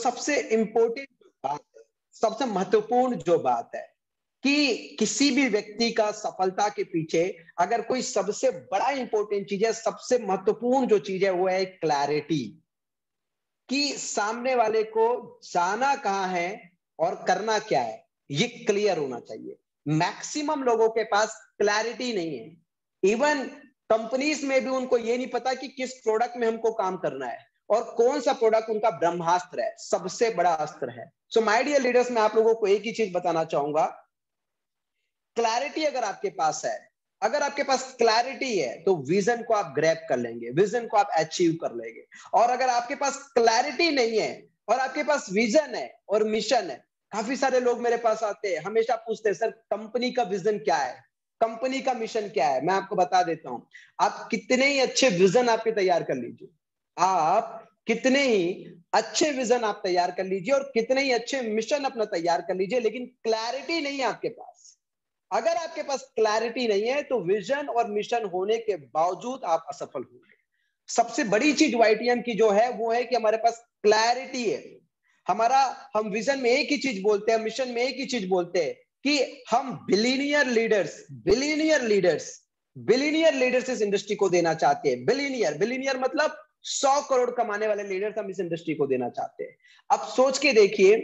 सबसे इंपॉर्टेंट बात, सबसे महत्वपूर्ण जो बात है कि किसी भी व्यक्ति का सफलता के पीछे अगर कोई सबसे बड़ा इंपॉर्टेंट चीज है, सबसे महत्वपूर्ण जो चीज है वो है क्लैरिटी, कि सामने वाले को जाना कहां है और करना क्या है ये क्लियर होना चाहिए। मैक्सिमम लोगों के पास क्लैरिटी नहीं है। इवन कंपनीज में भी उनको ये नहीं पता कि किस प्रोडक्ट में हमको काम करना है और कौन सा प्रोडक्ट उनका ब्रह्मास्त्र है, सबसे बड़ा अस्त्र है। सो माय डियर लीडर्स, मैं आप लोगों को एक ही चीज बताना चाहूंगा, क्लैरिटी अगर आपके पास है, अगर आपके पास क्लैरिटी है तो विजन को आप ग्रैब कर लेंगे, विजन को आप अचीव कर लेंगे। और अगर आपके पास क्लैरिटी नहीं है और आपके पास विजन है और मिशन है, काफी सारे लोग मेरे पास आते हैं, हमेशा पूछते हैं सर कंपनी का विजन क्या है, कंपनी का मिशन क्या है। मैं आपको बता देता हूं, आप कितने ही अच्छे विजन आपके तैयार कर लीजिए, आप कितने ही अच्छे विजन आप तैयार कर लीजिए और कितने ही अच्छे मिशन अपना तैयार कर लीजिए, लेकिन क्लैरिटी नहीं है आपके पास, अगर आपके पास क्लैरिटी नहीं है तो विजन और मिशन होने के बावजूद आप असफल होंगे। सबसे बड़ी चीज वाईटीएम की जो है वो है कि हमारे पास क्लैरिटी है। हम विजन में एक ही चीज बोलते हैं, मिशन में एक ही चीज बोलते हैं कि हम बिलियनियर लीडर्स, बिलियनियर लीडर्स इस इंडस्ट्री को देना चाहते हैं। बिलियनियर मतलब 100 करोड़ कमाने वाले लीडर्स हम इस इंडस्ट्री को देना चाहते हैं। अब सोच के देखिए,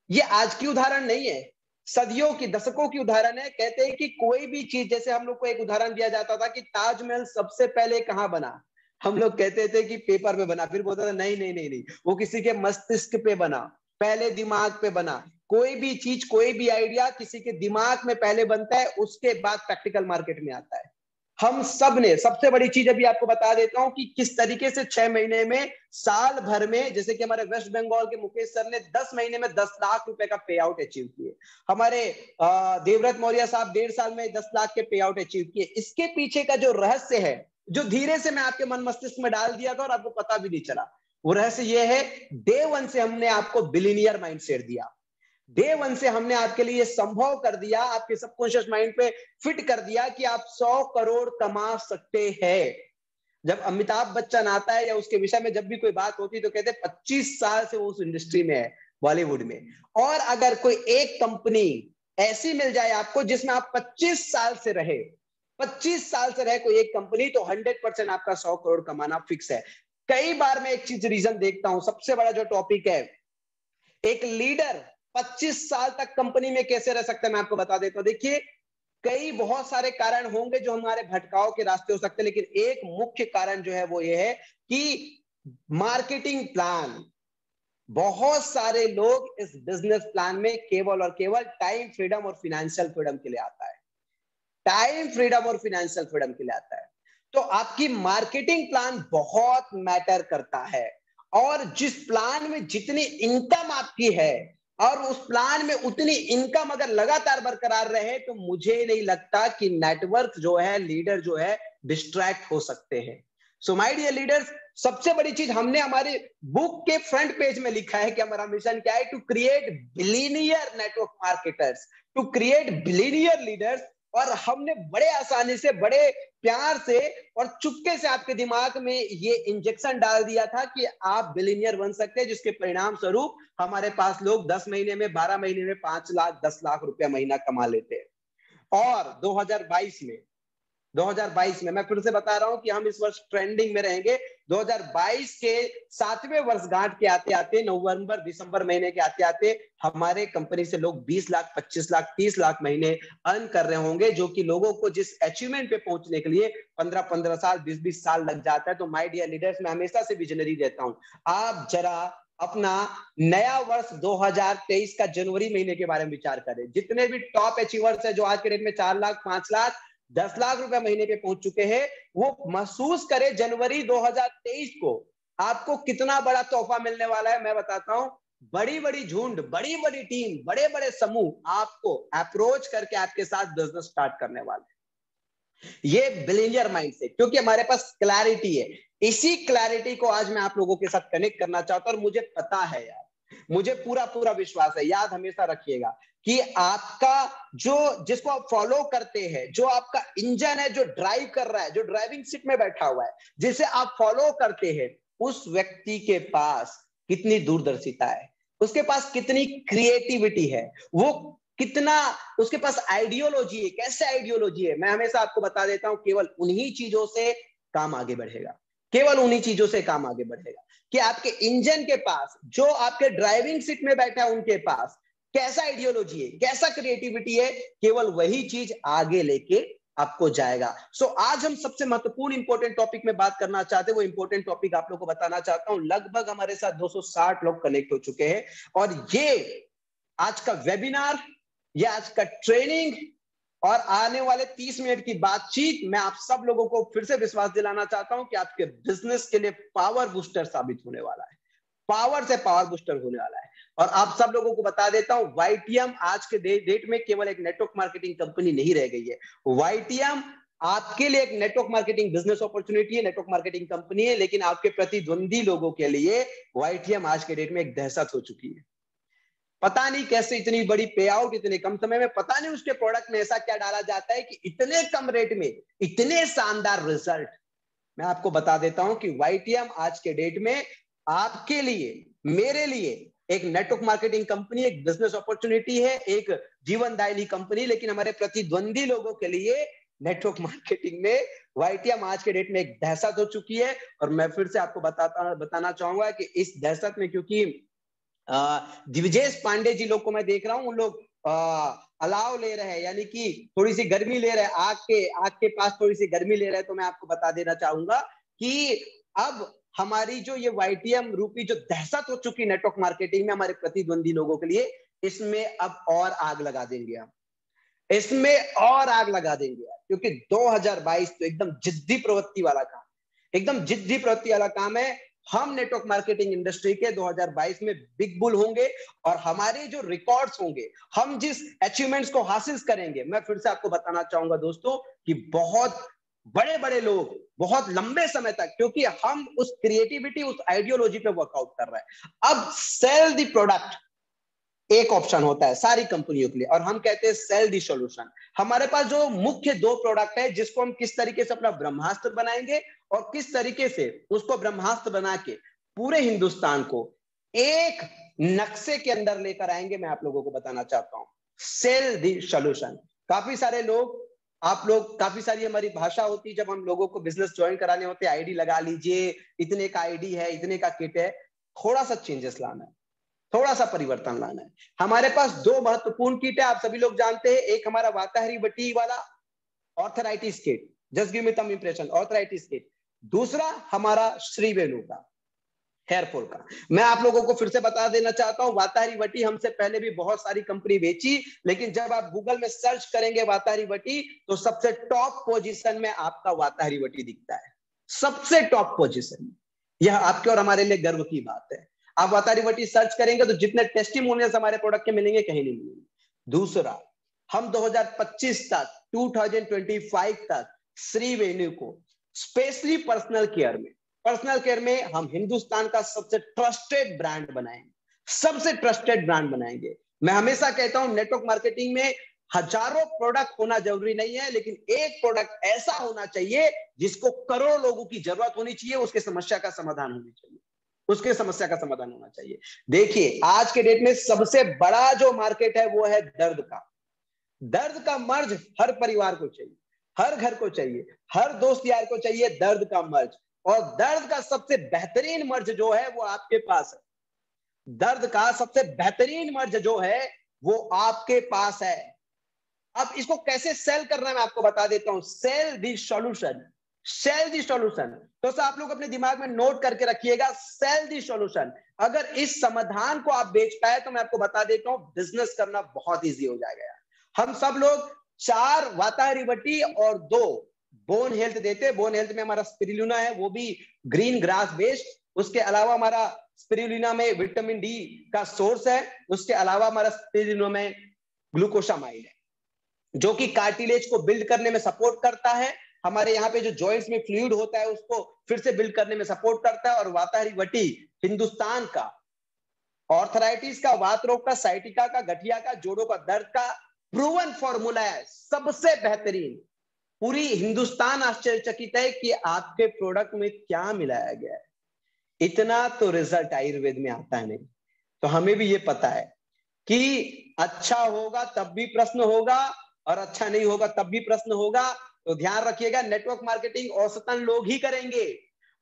ये आज की उदाहरण नहीं है, सदियों की, दशकों की उदाहरण है। कहते हैं कि कोई भी चीज, जैसे हम लोग को एक उदाहरण दिया जाता था कि ताजमहल सबसे पहले कहां बना, हम लोग कहते थे कि पेपर पे बना, फिर बोलता था नहीं नहीं नहीं नहीं, वो किसी के मस्तिष्क पे बना, पहले दिमाग पे बना। कोई भी चीज, कोई भी आइडिया किसी के दिमाग में पहले बनता है, उसके बाद प्रैक्टिकल मार्केट में आता है। हम सब ने, सबसे बड़ी चीज अभी आपको बता देता हूं कि किस तरीके से 6 महीने में, साल भर में, जैसे कि हमारे वेस्ट बंगाल के मुकेश सर ने 10 महीने में 10 लाख रुपए का पे आउट अचीव किए, हमारे देवव्रत मौर्य साहब 1.5 साल में 10 लाख के पे आउट अचीव किए। इसके पीछे का जो रहस्य है, जो धीरे से मैं आपके मन मस्तिष्क में डाल दिया था और आपको पता भी नहीं चला, वो रहस्य ये है, डे वन से हमने आपको बिलियनियर माइंडसेट दिया, डे वन से हमने आपके लिए संभव कर दिया, आपके सबकॉन्शियस माइंड पे फिट कर दिया कि आप 100 करोड़ कमा सकते हैं। जब अमिताभ बच्चन आता है या उसके विषय में जब भी कोई बात होती है तो कहते हैं 25 साल से वो उस इंडस्ट्री में है, बॉलीवुड में। और अगर कोई एक कंपनी ऐसी मिल जाए आपको जिसमें आप 25 साल से रहे, 25 साल से रहे कोई एक कंपनी, तो 100% आपका 100 करोड़ कमाना फिक्स है। कई बार मैं एक चीज रीजन देखता हूं, सबसे बड़ा जो टॉपिक है, एक लीडर 25 साल तक कंपनी में कैसे रह सकता है, मैं आपको बता देता हूं। देखिए, कई बहुत सारे कारण होंगे जो हमारे भटकाव के रास्ते हो सकते हैं, लेकिन एक मुख्य कारण जो है वो ये है कि मार्केटिंग प्लान। बहुत सारे लोग इस बिजनेस प्लान में केवल और केवल टाइम फ्रीडम और फाइनेंशियल फ्रीडम के लिए आता है, टाइम फ्रीडम और फाइनेंशियल फ्रीडम के लिए आता है। तो आपकी मार्केटिंग प्लान बहुत मैटर करता है, और जिस प्लान में जितनी इनकम आपकी है और उस प्लान में उतनी इनकम अगर लगातार बरकरार रहे, तो मुझे नहीं लगता कि नेटवर्क जो है, लीडर जो है, डिस्ट्रैक्ट हो सकते हैं। सो माय डियर लीडर्स, सबसे बड़ी चीज हमने हमारे बुक के फ्रंट पेज में लिखा है कि हमारा मिशन क्या है, to create billionaire network marketers, to create billionaire leaders. और हमने बड़े आसानी से, बड़े प्यार से और चुपके से आपके दिमाग में ये इंजेक्शन डाल दिया था कि आप बिलियनियर बन सकते हैं, जिसके परिणाम स्वरूप हमारे पास लोग 10 महीने में, 12 महीने में 5 लाख 10 लाख रुपया महीना कमा लेते हैं। और 2022 में मैं फिर से बता रहा हूं कि हम इस वर्ष ट्रेंडिंग में रहेंगे। 2022 के 7वें वर्षगांठ के आते आते, नवंबर दिसंबर महीने के आते आते, हमारे कंपनी से लोग 20 लाख 25 लाख 30 लाख महीने अर्न कर रहे होंगे, जो कि लोगों को जिस अचीवमेंट पे पहुंचने के लिए 15-15 साल 20-20 साल लग जाता है। तो माय डियर लीडर्स, मैं हमेशा से विजनरी रहता हूं। आप जरा अपना नया वर्ष 2023 का जनवरी महीने के बारे में विचार करें। जितने भी टॉप अचीवर्स है जो आज के डेट में 4 लाख 5 लाख 10 लाख रुपए महीने पे पहुंच चुके हैं, वो महसूस करे जनवरी 2023 को आपको कितना बड़ा तोहफा मिलने वाला है। मैं बताता हूं, बड़ी बड़ी झुंड, बड़ी बड़ी टीम, बड़े बड़े समूह आपको अप्रोच करके आपके साथ बिजनेस स्टार्ट करने वाले हैं। ये बिलियनियर माइंडसेट, क्योंकि हमारे पास क्लैरिटी है। इसी क्लैरिटी को आज मैं आप लोगों के साथ कनेक्ट करना चाहता हूं, और मुझे पता है यार, मुझे पूरा पूरा विश्वास है, याद हमेशा रखिएगा कि आपका जो, जिसको आप फॉलो करते हैं, जो आपका इंजन है, जो ड्राइव कर रहा है, जो ड्राइविंग सीट में बैठा हुआ है, जिसे आप फॉलो करते हैं, उस व्यक्ति के पास कितनी दूरदर्शिता है, उसके पास कितनी क्रिएटिविटी है, वो कितना उसके पास आइडियोलॉजी है, कैसे आइडियोलॉजी है। मैं हमेशा आपको बता देता हूं, केवल उन्हीं चीजों से काम आगे बढ़ेगा, केवल उन्हीं चीजों से काम आगे बढ़ेगा कि आपके इंजन के पास, जो आपके ड्राइविंग सीट में बैठा है उनके पास कैसा आइडियोलॉजी है, कैसा क्रिएटिविटी है, केवल वही चीज आगे लेके आपको जाएगा। सो आज हम सबसे महत्वपूर्ण इंपॉर्टेंट टॉपिक में बात करना चाहते हैं, वो इंपॉर्टेंट टॉपिक आप लोगों को बताना चाहता हूं। लगभग हमारे साथ 260 लोग कनेक्ट हो चुके हैं और ये आज का वेबिनार, ये आज का ट्रेनिंग और आने वाले 30 मिनट की बातचीत मैं आप सब लोगों को फिर से विश्वास दिलाना चाहता हूं कि आपके बिजनेस के लिए पावर बूस्टर साबित होने वाला है, पावर से पावर बूस्टर होने वाला है। और आप सब लोगों को बता देता हूं, वाईटीएम आज के डेट में केवल एक नेटवर्क मार्केटिंग कंपनी नहीं रह गई है। वाईटीएम आपके लिए एक नेटवर्क मार्केटिंग बिजनेस अपॉर्चुनिटी है, नेटवर्क मार्केटिंग कंपनी है, लेकिन आपके प्रतिद्वंदी लोगों के लिए वाईटीएम आज के डेट में एक दहशत हो चुकी है। पता नहीं कैसे इतनी बड़ी पे आउट इतने कम समय में, पता नहीं उसके प्रोडक्ट में ऐसा क्या डाला जाता है कि इतने कम रेट में इतने शानदार रिजल्ट। मैं आपको बता देता हूं कि वाईटीएम आज के डेट में आपके लिए, मेरे लिए एक नेटवर्क मार्केटिंग कंपनी, एक बिजनेस अपॉर्चुनिटी है, एक जीवनदायिनी कंपनी, लेकिन हमारे प्रतिद्वंदी लोगों के लिए नेटवर्क मार्केटिंग में वाईटीएम आज के डेट में एक दहशत हो चुकी है। और मैं फिर से आपको बताना चाहूंगा कि इस दहशत में, क्योंकि दिविजेश पांडे जी लोग को मैं देख रहा हूं, उन लोग अलाव ले रहे हैं, यानी कि थोड़ी सी गर्मी ले रहे हैं, आग के पास थोड़ी सी गर्मी ले रहे हैं। तो मैं आपको बता देना चाहूंगा कि अब हमारी जो ये वाईटीएम रूपी जो दहशत हो चुकी नेटवर्क मार्केटिंग में हमारे प्रतिद्वंदी लोगों के लिए, इसमें अब और आग लगा देंगे हम, इसमें और आग लगा देंगे, क्योंकि 2022 तो एकदम जिद्दी प्रवृत्ति वाला काम, एकदम जिद्दी प्रवृत्ति वाला काम है। हम नेटवर्क मार्केटिंग इंडस्ट्री के 2022 में बिग बुल होंगे और हमारे जो रिकॉर्ड्स होंगे, हम जिस अचीवमेंट्स को हासिल करेंगे, मैं फिर से आपको बताना चाहूंगा दोस्तों कि बहुत बड़े बड़े लोग बहुत लंबे समय तक, क्योंकि हम उस क्रिएटिविटी, उस आइडियोलॉजी पे वर्कआउट कर रहे हैं। अब सेल द प्रोडक्ट एक ऑप्शन होता है सारी कंपनियों के लिए, और हम कहते हैं सेल दी सॉल्यूशन। हमारे पास जो मुख्य दो प्रोडक्ट है, जिसको हम किस तरीके से अपना ब्रह्मास्त्र बनाएंगे और किस तरीके से उसको ब्रह्मास्त्र बना के पूरे हिंदुस्तान को एक नक्शे के अंदर लेकर आएंगे, मैं आप लोगों को बताना चाहता हूं। Sell the solution. काफी सारे लोग, आप लोग, काफी सारी हमारी भाषा होती है जब हम लोगों को बिजनेस ज्वाइन कराने होते हैं, आईडी लगा लीजिए, इतने का आईडी है, इतने का किट है। थोड़ा सा चेंजेस लाना है, थोड़ा सा परिवर्तन लाना है। हमारे पास दो महत्वपूर्ण किट है, आप सभी लोग जानते हैं। एक हमारा वाताहरी वटी वाला arthritis kit, just give me some impression, arthritis kit. दूसरा हमारा श्री वेणु का हेयरफॉल का। मैं आप लोगों को फिर से बता देना चाहता हूं, वाताहरी वटी हमसे पहले भी बहुत सारी कंपनी बेची, लेकिन जब आप गूगल में सर्च करेंगे वाताहरी वटी, तो सबसे टॉप पोजीशन में आपका वाताहरी वटी दिखता है, सबसे टॉप पोजीशन। यह आपके और हमारे लिए गर्व की बात है। आप वाताहरी वटी सर्च करेंगे तो जितने टेस्टिमोनियल्स हमारे प्रोडक्ट के मिलेंगे, कहीं नहीं मिलेंगे। दूसरा, हम 2025 तक, 2025 तक श्री वेन्यू को स्पेशली पर्सनल केयर में हम हिंदुस्तान का सबसे ट्रस्टेड ब्रांड बनाएंगे, सबसे ट्रस्टेड ब्रांड बनाएंगे। मैं हमेशा कहता हूं, नेटवर्क मार्केटिंग में हजारों प्रोडक्ट होना जरूरी नहीं है, लेकिन एक प्रोडक्ट ऐसा होना चाहिए जिसको करोड़ों लोगों की जरूरत होनी चाहिए, उसके समस्या का समाधान होनी चाहिए, उसके समस्या का समाधान होना चाहिए। देखिए, आज के डेट में सबसे बड़ा जो मार्केट है वो है दर्द का। दर्द का मर्ज हर परिवार को चाहिए, हर घर को चाहिए, हर दोस्त यार को चाहिए दर्द का मर्ज। और दर्द का सबसे बेहतरीन मर्ज जो है वो आपके पास है। दर्द का सबसे बेहतरीन मर्ज जो है वो आपके पास है। अब इसको कैसे सेल करना है मैं आपको बता देता हूं। Sell the solution, sell the solution. तो आप लोग अपने दिमाग में नोट करके रखिएगा, सेल दी सॉल्यूशन। अगर इस समाधान को आप बेच पाए तो मैं आपको बता देता हूं, बिजनेस करना बहुत इजी हो जाएगा। हम सब लोग 4 वाताहरी वटी और 2 बोन हेल्थ देते हैं। बोन हेल्थ में हमारा स्पिरुलिना है, वो भी ग्रीन ग्रास बेस्ड। उसके अलावा हमारा स्पिरुलिना में विटामिन डी का सोर्स है। उसके अलावा हमारा स्पिरुलिना में ग्लूकोसामाइड है, जो कि कार्टिलेज को बिल्ड करने में सपोर्ट करता है। हमारे यहाँ पे जो जॉइंट्स में फ्लूइड होता है उसको फिर से बिल्ड करने में सपोर्ट करता है। और वाताहरी वटी हिंदुस्तान का ऑर्थराइटिस का, वात रोग का, साइटिका का, गठिया का, जोड़ों का दर्द का प्रूवन फॉर्मूला है, सबसे बेहतरीन। पूरी हिंदुस्तान आश्चर्यचकित है कि आपके प्रोडक्ट में क्या मिलाया गया है। इतना तो रिजल्ट आयुर्वेद में आता नहीं, तो हमें भी ये पता है कि अच्छा होगा तब भी प्रश्न होगा और अच्छा नहीं होगा तब भी प्रश्न होगा। तो ध्यान रखिएगा, नेटवर्क मार्केटिंग औसतन लोग ही करेंगे।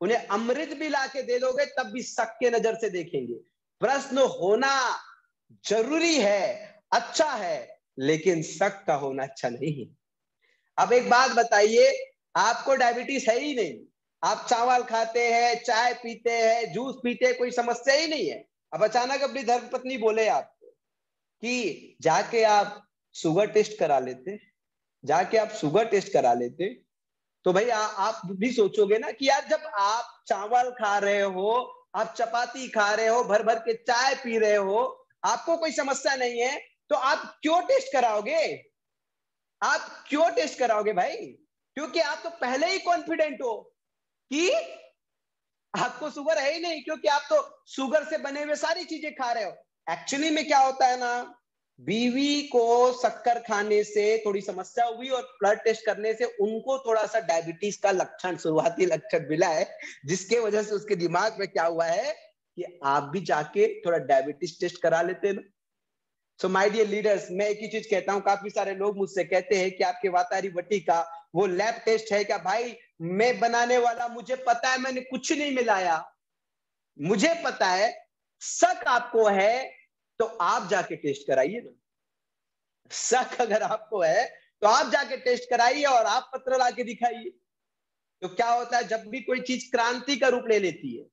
उन्हें अमृत भी लाके दे दोगे तब भी शक के नजर से देखेंगे। प्रश्न होना जरूरी है, अच्छा है, लेकिन शक का होना अच्छा नहीं है। अब एक बात बताइए, आपको डायबिटीज है ही नहीं, आप चावल खाते हैं, चाय पीते हैं, जूस पीते हैं, कोई समस्या ही नहीं है। अब अचानक अपनी धर्मपत्नी बोले आपको कि जाके आप शुगर टेस्ट करा लेते, जाके आप शुगर टेस्ट करा लेते, तो भाई आप भी सोचोगे ना कि यार जब आप चावल खा रहे हो, आप चपाती खा रहे हो, भर भर के चाय पी रहे हो, आपको कोई समस्या नहीं है, तो आप क्यों टेस्ट कराओगे? आप क्यों टेस्ट कराओगे भाई? क्योंकि आप तो पहले ही कॉन्फिडेंट हो कि आपको शुगर है ही नहीं, क्योंकि आप तो शुगर से बने हुए सारी चीजें खा रहे हो। एक्चुअली में क्या होता है ना, बीवी को शक्कर खाने से थोड़ी समस्या हुई और ब्लड टेस्ट करने से उनको थोड़ा सा डायबिटीज का लक्षण, शुरुआती लक्षण मिला है, जिसके वजह से उसके दिमाग में क्या हुआ है कि आप भी जाके थोड़ा डायबिटीज टेस्ट करा लेते ना। सो माय डियर लीडर्स, मैं एक ही चीज कहता हूं, काफी सारे लोग मुझसे कहते हैं कि आपके वातारी वटी का वो लैब टेस्ट है क्या? भाई मैं बनाने वाला, मुझे पता है, मैंने कुछ नहीं मिलाया, मुझे पता है। शक आपको है तो आप जाके टेस्ट कराइए ना। शक अगर आपको है तो आप जाके टेस्ट कराइए और आप पत्र लाके दिखाइए। तो क्या होता है, जब भी कोई चीज क्रांति का रूप ले लेती है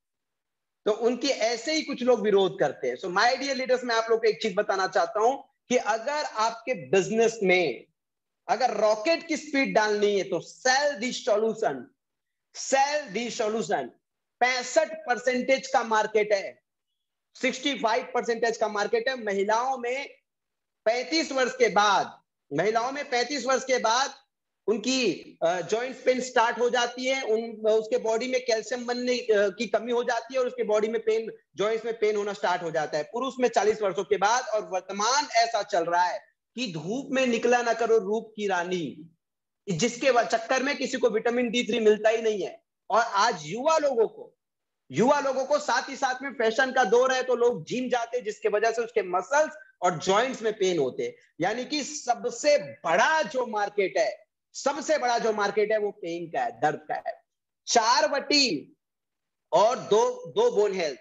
तो उनकी ऐसे ही कुछ लोग विरोध करते हैं। सो माय डियर लीडर्स, मैं आप लोग को एक चीज बताना चाहता हूं कि अगर आपके बिजनेस में अगर रॉकेट की स्पीड डालनी है तो sell the solution, sell the solution. 65% का मार्केट है, 65% का मार्केट है। महिलाओं में 35 वर्ष के बाद, महिलाओं में 35 वर्ष के बाद उनकी जॉइंट पेन स्टार्ट हो जाती है, उसके बॉडी में कैल्शियम बनने की कमी हो जाती है और उसके बॉडी में पेन, जॉइंट्स में पेन होना स्टार्ट हो जाता है। पुरुष में 40 वर्षों के बाद। और वर्तमान ऐसा चल रहा है कि धूप में निकला ना करो रूप की रानी, जिसके चक्कर में किसी को विटामिन D3 मिलता ही नहीं है। और आज युवा लोगों को साथ ही साथ में फैशन का दौर है, तो लोग जिम जाते हैं, जिसके वजह से उसके मसल्स और जॉइंट्स में पेन होते हैं। यानी कि सबसे बड़ा जो मार्केट है, सबसे बड़ा जो मार्केट है वो पेन का है, दर्द का है। 4 वटी और दो बोन हेल्थ,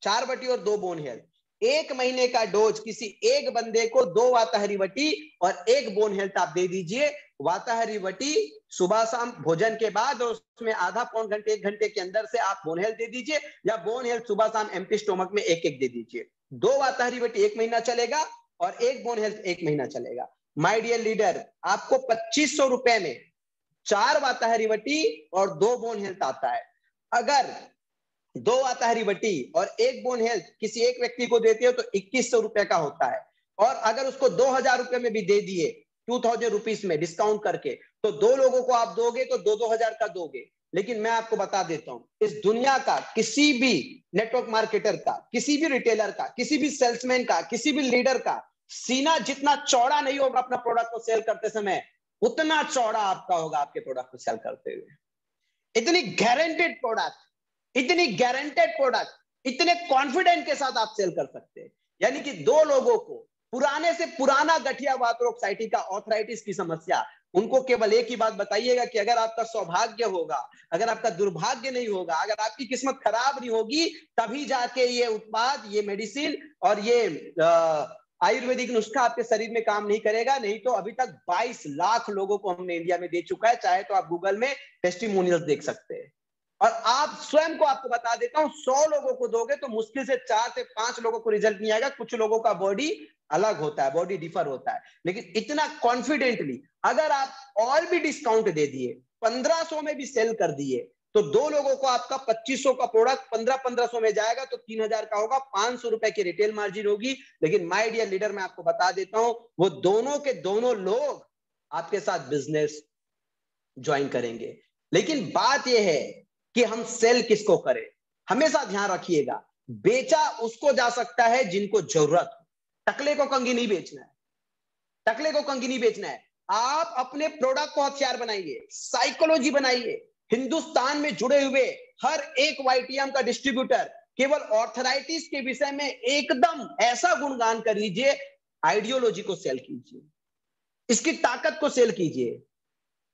4 वटी और 2 बोन हेल्थ, 1 महीने का डोज किसी एक बंदे को 2 वाताहरी वटी और 1 बोन हेल्थ आप दे दीजिए। वाताहरी वटी सुबह शाम भोजन के बाद, और उसमें आधा पौन घंटे 1 घंटे के अंदर से आप बोन हेल्थ दे दीजिए, या बोन हेल्थ सुबह शाम एम्प्टी स्टोमक में एक एक दे दीजिए। 2 वाताहरी वटी 1 महीना चलेगा और 1 बोन हेल्थ 1 महीना चलेगा। माय डियर लीडर, आपको 2500 रुपए में 4 वाताहरी वटी और 2 बोन हेल्थ आता है। अगर 2 वाताहरी वटी और 1 बोन हेल्थ किसी एक व्यक्ति को देते हो तो 2100 रुपए का होता है। और अगर उसको 2000 रुपए में भी दे दिए, 2000 रुपीज में डिस्काउंट करके, तो 2 लोगों को आप दोगे तो 2-2 हजार का दोगे। लेकिन मैं आपको बता देता हूं, इस दुनिया का किसी भी नेटवर्क मार्केटर का, किसी भी रिटेलर का, किसी भी सेल्समैन का, किसी भी लीडर का सीना जितना चौड़ा नहीं होगा अपना प्रोडक्ट को सेल करते समय, उतना चौड़ा आपका होगा आपके प्रोडक्ट को सेल करते हुए। इतनी गारंटेड प्रोडक्ट, इतनी गारंटेड प्रोडक्ट, इतने कॉन्फिडेंट के साथ आप सेल कर सकते हैं। यानी कि 2 लोगों को पुराने से पुराना गठिया वातरोग साइटिका ऑर्थराइटिस की समस्या, उनको केवल एक ही बात बताइएगा कि अगर आपका सौभाग्य होगा, अगर आपका दुर्भाग्य नहीं होगा, अगर आपकी किस्मत खराब नहीं होगी, तभी जाके ये उत्पाद, ये मेडिसिन और ये आयुर्वेदिक नुस्खा आपके शरीर में काम नहीं करेगा। नहीं तो अभी तक 22 लाख लोगों को हमने इंडिया में दे चुका है। चाहे तो आप गूगल में टेस्टिमोनियल्स देख सकते हैं। और आप स्वयं को, आपको बता देता हूं, 100 लोगों को दोगे तो मुश्किल से 4 से 5 लोगों को रिजल्ट नहीं आएगा। कुछ लोगों का बॉडी अलग होता है, बॉडी डिफर होता है। लेकिन इतना कॉन्फिडेंटली अगर आप और भी डिस्काउंट दे दिए, 1500 में भी सेल कर दिए, तो 2 लोगों को आपका 2500 का प्रोडक्ट 1500 में जाएगा, तो 3000 का होगा, 500 रुपए की रिटेल मार्जिन होगी। लेकिन माय डियर लीडर, मैं आपको बता देता हूं, वो दोनों के दोनों लोग आपके साथ बिजनेस ज्वाइन करेंगे। लेकिन बात यह है कि हम सेल किसको करें। हमेशा ध्यान रखिएगा, बेचा उसको जा सकता है जिनको जरूरत हो। टकले को कंगी नहीं बेचना है, टकले को कंगी नहीं बेचना है। आप अपने प्रोडक्ट को हथियार बनाइए, साइकोलॉजी बनाइए। हिंदुस्तान में जुड़े हुए हर एक YTM का डिस्ट्रीब्यूटर केवल ऑर्थराइटिस के विषय में एकदम ऐसा गुणगान करिए, आइडियोलॉजी को सेल कीजिए, इसकी ताकत को सेल कीजिए।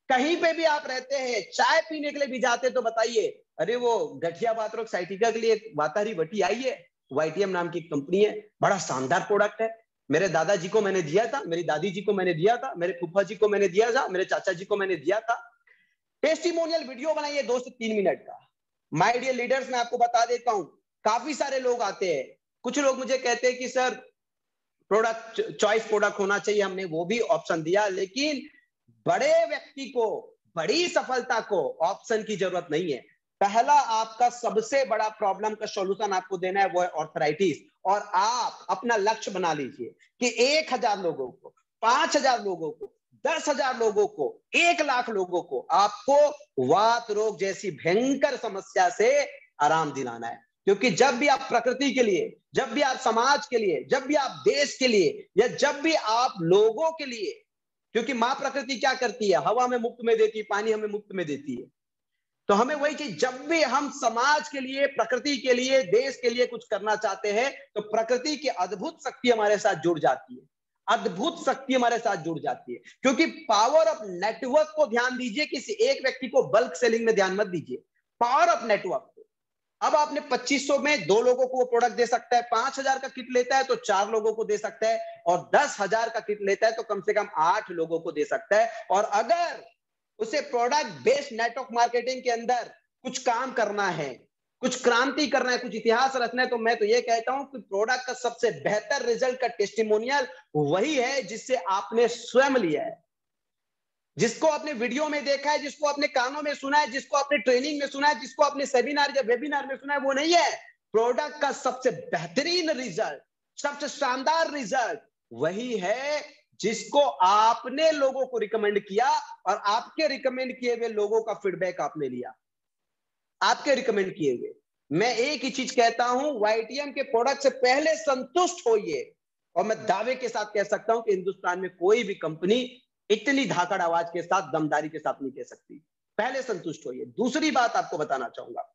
कहीं पे भी आप रहते हैं, चाय पीने के लिए भी जाते तो बताइए, अरे वो गठिया बात साइटिका के लिए वातारी वटी आई है, वाईटीएम नाम की कंपनी है, बड़ा शानदार प्रोडक्ट है, मेरे दादाजी को मैंने दिया था, मेरी दादी जी को मैंने दिया था, मेरे फूफा जी को मैंने दिया था, मेरे चाचा जी को मैंने दिया था। टेस्टिमोनियल वीडियो बनाइए 2 से 3 मिनट का। माय डियर लीडर्स, मैं आपको बता देता हूं, काफी सारे लोग आते हैं, कुछ लोग मुझे कहते हैं कि सर प्रोडक्ट चॉइस प्रोडक्ट होना चाहिए, हमने वो भी ऑप्शन दिया, लेकिन बड़े व्यक्ति को, बड़ी सफलता को ऑप्शन की जरूरत नहीं है। पहला आपका सबसे बड़ा प्रॉब्लम का सॉल्यूशन आपको देना है, वो है ऑर्थराइटिस। और आप अपना लक्ष्य बना लीजिए कि 1000 लोगों को, 5000 लोगों को, 10,000 लोगों को, 1,00,000 लोगों को आपको वात रोग जैसी भयंकर समस्या से आराम दिलाना है। क्योंकि जब भी आप प्रकृति के लिए, जब भी आप समाज के लिए, जब भी आप देश के लिए, या जब भी आप लोगों के लिए, क्योंकि मां प्रकृति क्या करती है, हवा में मुफ्त में देती है, पानी हमें मुफ्त में देती है, तो हमें वही चीज, जब भी हम समाज के लिए, प्रकृति के लिए, देश के लिए कुछ करना चाहते हैं, तो प्रकृति की अद्भुत शक्ति हमारे साथ जुड़ जाती है, अद्भुत शक्ति हमारे साथ जुड़ जाती है। क्योंकि पावर ऑफ नेटवर्क को ध्यान दीजिए, किसी एक व्यक्ति को बल्क सेलिंग में ध्यान मत दीजिए, पावर ऑफ नेटवर्क। अब आपने 2500 में 2 लोगों को वो प्रोडक्ट दे सकता है, 5000 का किट लेता है तो 4 लोगों को दे सकता है, और 10,000 का किट लेता है तो कम से कम 8 लोगों को दे सकता है। और अगर उसे प्रोडक्ट बेस्ड नेटवर्क मार्केटिंग के अंदर कुछ काम करना है, कुछ क्रांति करना है, कुछ इतिहास रचना है, तो मैं तो ये कहता हूं कि प्रोडक्ट का सबसे बेहतर रिजल्ट का टेस्टिमोनियल वही है जिससे आपने स्वयं लिया है, जिसको आपने वीडियो में देखा है, जिसको आपने कानों में सुना है, जिसको आपने ट्रेनिंग में सुना है, जिसको आपने सेमिनार या वेबिनार में सुना है, वो नहीं है। प्रोडक्ट का सबसे बेहतरीन रिजल्ट, सबसे शानदार रिजल्ट वही है जिसको आपने लोगों को रिकमेंड किया, और आपके रिकमेंड किए हुए लोगों का फीडबैक आपने लिया, आपके रिकमेंड किए हुए। मैं एक ही चीज कहता हूं, वाईटीएम के प्रोडक्ट से पहले संतुष्ट होइए, और मैं दावे के साथ कह सकता हूं कि हिंदुस्तान में कोई भी कंपनी इतनी धाकड़ आवाज के साथ, दमदारी के साथ नहीं कह सकती। पहले संतुष्ट होइए। दूसरी बात आपको बताना चाहूंगा,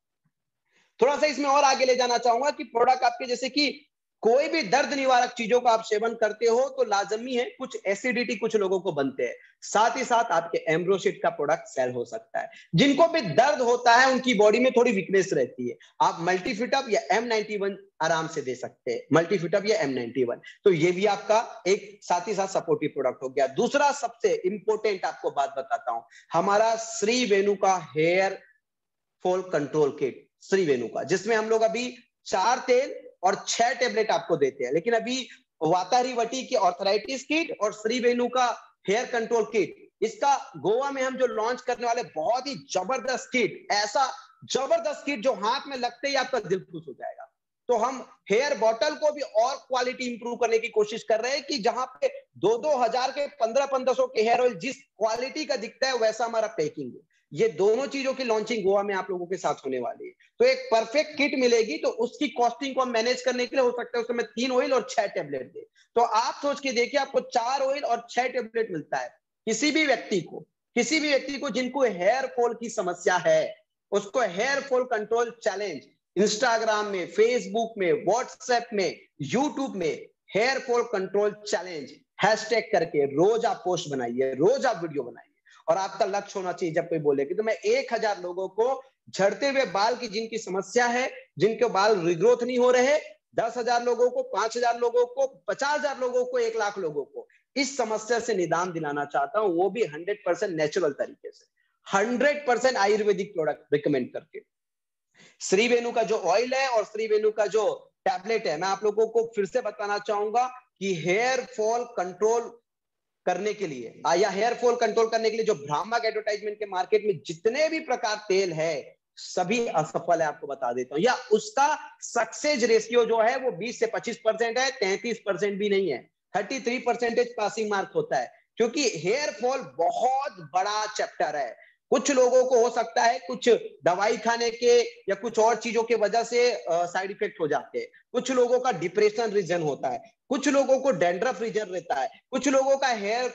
थोड़ा सा इसमें और आगे ले जाना चाहूंगा कि प्रोडक्ट आपके, जैसे कि कोई भी दर्द निवारक चीजों का आप सेवन करते हो तो लाजमी है कुछ एसिडिटी कुछ लोगों को बनते हैं, साथ ही साथ आपके एम्ब्रोसिड का प्रोडक्ट सेल हो सकता है। जिनको भी दर्द होता है उनकी बॉडी में थोड़ी वीकनेस रहती है, आप मल्टीफिटअप या M91 आराम से दे सकते हैं, मल्टीफिटअप या M91, तो ये भी आपका एक साथ ही साथ सपोर्टिव प्रोडक्ट हो गया। दूसरा सबसे इंपॉर्टेंट आपको बात बताता हूं, हमारा श्री वेणु का hair fall control kit, Shri Venu का, जिसमें हम लोग अभी 4 तेल और 6 टेबलेट आपको देते हैं, लेकिन अभी वातारी वटी की ऑर्थराइटिस किट और श्री वेणु का हेयर कंट्रोल किट, इसका गोवा में हम जो लॉन्च करने वाले, बहुत ही जबरदस्त किट, ऐसा जबरदस्त किट जो हाथ में लगते ही आपका दिल खुश हो जाएगा। तो हम हेयर बॉटल को भी और क्वालिटी इंप्रूव करने की कोशिश कर रहे हैं कि जहां पे 2-2 हजार के, 1500-1500 के हेयर ऑयल जिस क्वालिटी का दिखता है वैसा हमारा पैकिंग है। ये दोनों चीजों की लॉन्चिंग गोवा में आप लोगों के साथ होने वाली है, तो एक परफेक्ट किट मिलेगी, तो उसकी कॉस्टिंग को हम मैनेज करने के लिए हो सकता है उसमें 3 ऑयल और 6 टेबलेट दे। तो आप सोच के देखिए, आपको 4 ऑयल और 6 टेबलेट मिलता है। किसी भी व्यक्ति को जिनको हेयर फॉल की समस्या है, उसको hair fall control challenge Instagram में, फेसबुक में, व्हाट्सएप में, यूट्यूब में hair fall control challenge hashtag करके रोज आप पोस्ट बनाइए, रोज आप वीडियो बनाइए, और आपका लक्ष्य होना चाहिए, जब कोई बोले कि तो मैं 1000 लोगों को झड़ते हुए बाल की जिनकी समस्या है, जिनके बाल रिग्रोथ नहीं हो रहे, 10,000 लोगों को, 5,000 लोगों को, 50,000 लोगों को, 1,00,000 लोगों को इस समस्या से निदान दिलाना चाहता हूं, वो भी 100% नेचुरल तरीके से, 100% आयुर्वेदिक प्रोडक्ट रिकमेंड करके। श्री वेणु का जो ऑयल है और श्री वेणु का जो टैबलेट है, मैं आप लोगों को फिर से बताना चाहूंगा कि हेयर फॉल कंट्रोल करने के लिए, या हेयर फॉल कंट्रोल करने के लिए जो भ्रामक एडवर्टाइजमेंट के मार्केट में जितने भी प्रकार तेल है, सभी असफल है, आपको बता देता हूं, या उसका सक्सेस रेशियो जो है वो 20 से 25% है, 33% भी नहीं है, 33% पासिंग मार्क होता है। क्योंकि हेयर फॉल बहुत बड़ा चैप्टर है। कुछ लोगों को हो सकता है कुछ दवाई खाने के या कुछ और चीजों के वजह से साइड इफेक्ट हो जाते हैं, कुछ लोगों का डिप्रेशन रीजन होता है, कुछ लोगों को डैंड्रफ रीजन रहता है, कुछ लोगों का हेयर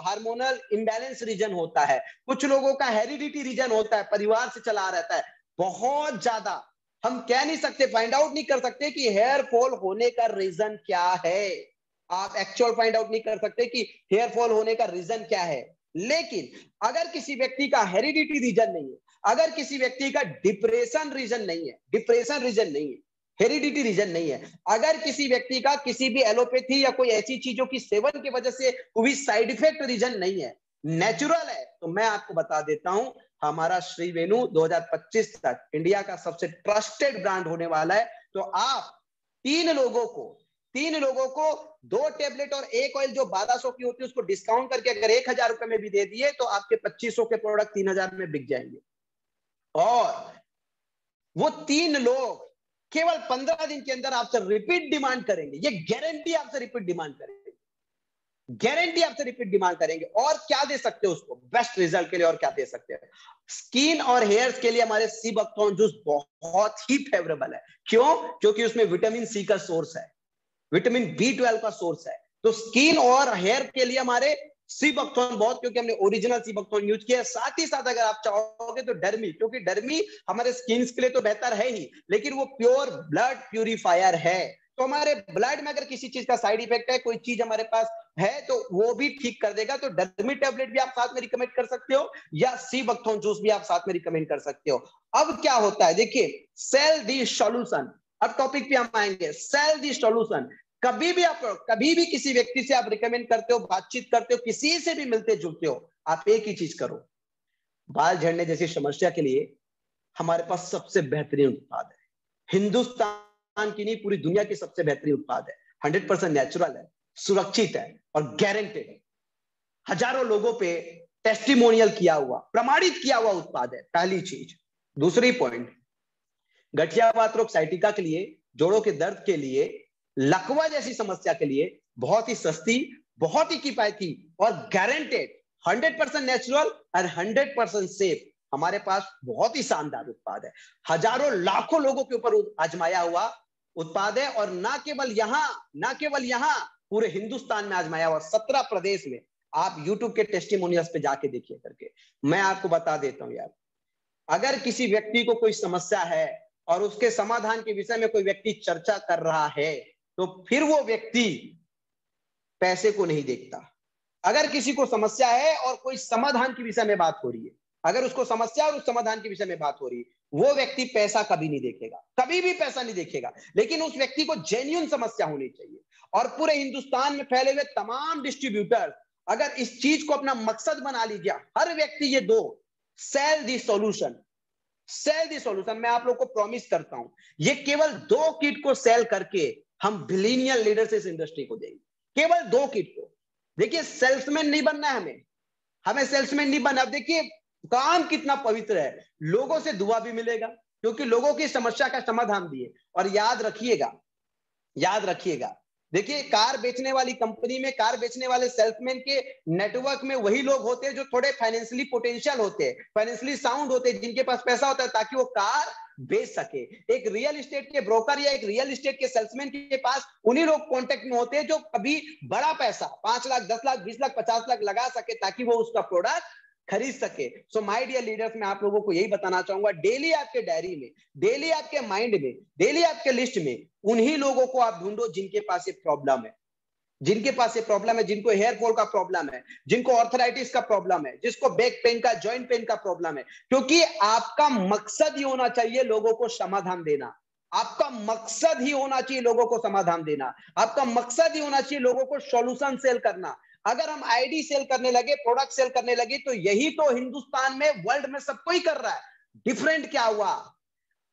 हार्मोनल इम्बैलेंस रीजन होता है, कुछ लोगों का हेरिडिटी रीजन होता है, परिवार से चला रहता है, बहुत ज्यादा। हम कह नहीं सकते, फाइंड आउट नहीं कर सकते कि हेयर फॉल होने का रीजन क्या है। आप एक्चुअल फाइंड आउट नहीं कर सकते कि हेयर फॉल होने का रीजन क्या है। लेकिन अगर किसी व्यक्ति का हेरिडिटी रीजन नहीं है, अगर किसी व्यक्ति का डिप्रेशन रीजन नहीं है, डिप्रेशन रीजन नहीं है, हेरिडिटी रीजन नहीं है, अगर किसी व्यक्ति का किसी भी एलोपैथी या कोई ऐसी चीजों की सेवन की वजह से कोई साइड इफेक्ट रीजन नहीं है, नेचुरल है, तो मैं आपको बता देता हूं, हमारा श्री वेणु 2025 तक इंडिया का सबसे ट्रस्टेड ब्रांड होने वाला है। तो आप तीन लोगों को 2 टेबलेट और 1 ऑयल जो 1200 की होती है उसको डिस्काउंट करके अगर 1000 रुपए में भी दे दिए तो आपके 2500 के प्रोडक्ट 3000 में बिक जाएंगे। और वो 3 लोग केवल 15 दिन के अंदर आपसे रिपीट डिमांड करेंगे, ये गारंटी आपसे रिपीट डिमांड करेंगे, गारंटी आपसे रिपीट डिमांड करेंगे। और क्या दे सकते हो उसको बेस्ट रिजल्ट के लिए, और क्या दे सकते हैं? स्किन और हेयर्स के लिए हमारे सी बकथॉर्न जूस बहुत ही फेवरेबल है। क्यों? क्योंकि उसमें विटामिन सी का सोर्स है, विटामिन B12 का सोर्स है। तो स्किन और हेयर के लिए हमारे सी बकथॉर्न बहुत, क्योंकि हमने ओरिजिनल सी बकथॉर्न यूज किया है। साथ ही साथ अगर आप चाहोगे तो डर्मी, क्योंकि डर्मी हमारे स्किन के लिए तो बेहतर है ही, लेकिन वो प्योर ब्लड प्यूरिफायर है। तो हमारे ब्लड में अगर किसी चीज का साइड इफेक्ट है, कोई चीज हमारे पास है, तो वो भी ठीक कर देगा। तो डर्मी टेबलेट भी आप साथ में रिकमेंड कर सकते हो, या सी बकथॉर्न जूस भी आप साथ में रिकमेंड कर सकते हो। अब क्या होता है देखिए, सेल दी सॉल्यूशन, अब टॉपिक पे हम आएंगे। सेल दी सॉल्यूशन, कभी भी किसी व्यक्ति से आप रिकमेंड करते हो, बातचीत करते हो, किसी से भी मिलते जुलते हो, आप एक ही चीज करो, बाल झड़ने जैसी समस्या के लिए हमारे पास सबसे बेहतरीन उत्पाद है। हिंदुस्तान की नहीं, पूरी दुनिया की सबसे बेहतरीन उत्पाद है। 100% नेचुरल है, सुरक्षित है और गारंटेड है। हजारों लोगों पे टेस्टिमोनियल किया हुआ, प्रमाणित किया हुआ उत्पाद है, पहली चीज। दूसरी पॉइंट, गठियावात रोग साइटिका के लिए, जोड़ों के दर्द के लिए, लकवा जैसी समस्या के लिए बहुत ही सस्ती, बहुत ही किफायती और गारंटेड 100% नेचुरल और 100% सेफ हमारे पास बहुत ही शानदार उत्पाद है। हजारों लाखों लोगों के ऊपर आजमाया हुआ उत्पाद है। और ना केवल यहां पूरे हिंदुस्तान में आजमाया हुआ, 17 प्रदेश में। आप यूट्यूब के टेस्टिमोनियल्स पे जाके देखिए करके। मैं आपको बता देता हूं यार, अगर किसी व्यक्ति को कोई समस्या है और उसके समाधान के विषय में कोई व्यक्ति चर्चा कर रहा है, तो फिर वो व्यक्ति पैसे को नहीं देखता। अगर किसी को समस्या है और कोई समाधान के विषय में बात हो रही है, अगर उसको समस्या और उस समाधान के विषय में बात हो रही है, वो व्यक्ति पैसा कभी नहीं देखेगा, कभी भी पैसा नहीं देखेगा। लेकिन उस व्यक्ति को जेन्युइन समस्या होनी चाहिए। और पूरे हिंदुस्तान में फैले हुए तमाम डिस्ट्रीब्यूटर अगर इस चीज को अपना मकसद बना लीजिए, हर व्यक्ति ये दो, sell the solution, sell the solution, मैं आप लोग को प्रॉमिस करता हूं, ये केवल 2 किट को सेल करके हम बिलियनियर लीडर से इस इंडस्ट्री को देंगे। केवल 2 किट को। देखिए, सेल्समैन नहीं बनना है हमें सेल्समैन नहीं बनना। देखिए काम कितना पवित्र है, लोगों से दुआ भी मिलेगा, क्योंकि लोगों की समस्या का समाधान भी है। और याद रखिएगा, देखिए कार बेचने वाली कंपनी में, कार बेचने वाले सेल्समैन के नेटवर्क में वही लोग होते हैं जो थोड़े फाइनेंशियली पोटेंशियल होते हैं, फाइनेंशियली साउंड होते हैं, जिनके पास पैसा होता है ताकि वो कार बेच सके। एक रियल एस्टेट के ब्रोकर या एक रियल एस्टेट के सेल्समैन के पास उन्हीं लोग कांटेक्ट में होते हैं जो कभी बड़ा पैसा 5 लाख, 10 लाख, 20 लाख, 50 लाख लगा सके ताकि वो उसका प्रोडक्ट खरीद सके। सो माय डियर लीडर्स, मैं आप लोगों को यही बताना चाहूंगा, डेली आपके डायरी में, डेली आपके माइंड में, डेली आपके लिस्ट में उन्हीं लोगों को आप ढूंढो जिनके पास ये प्रॉब्लम है, जिनको हेयर फॉल का प्रॉब्लम है, जिनको ऑर्थराइटिस का प्रॉब्लम है, जिसको बैक पेन का, जॉइंट पेन का प्रॉब्लम है। क्योंकि आपका मकसद ही होना चाहिए लोगों को समाधान देना। आपका मकसद ही होना चाहिए लोगों को समाधान देना। आपका मकसद ही होना चाहिए लोगों को सॉल्यूशन सेल करना। अगर हम आईडी सेल करने लगे, प्रोडक्ट सेल करने लगे, तो यही तो हिंदुस्तान में, वर्ल्ड में सब कोई कर रहा है। डिफरेंट क्या हुआ,